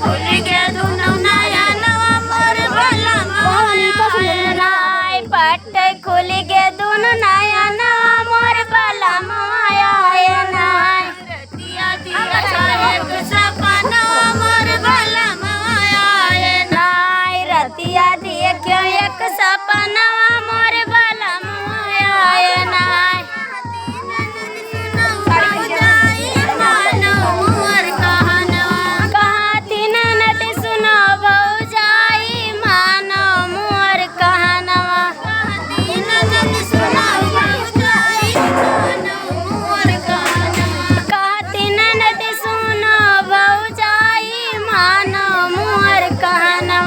खुल के दुनो नया नवा मोर भला माया पट खुल के दुनो नया नवा मोर भला माया रतिया दिया एक सपना मोर भला माया रतिया देखियो एक सपना मोर भला माया कहना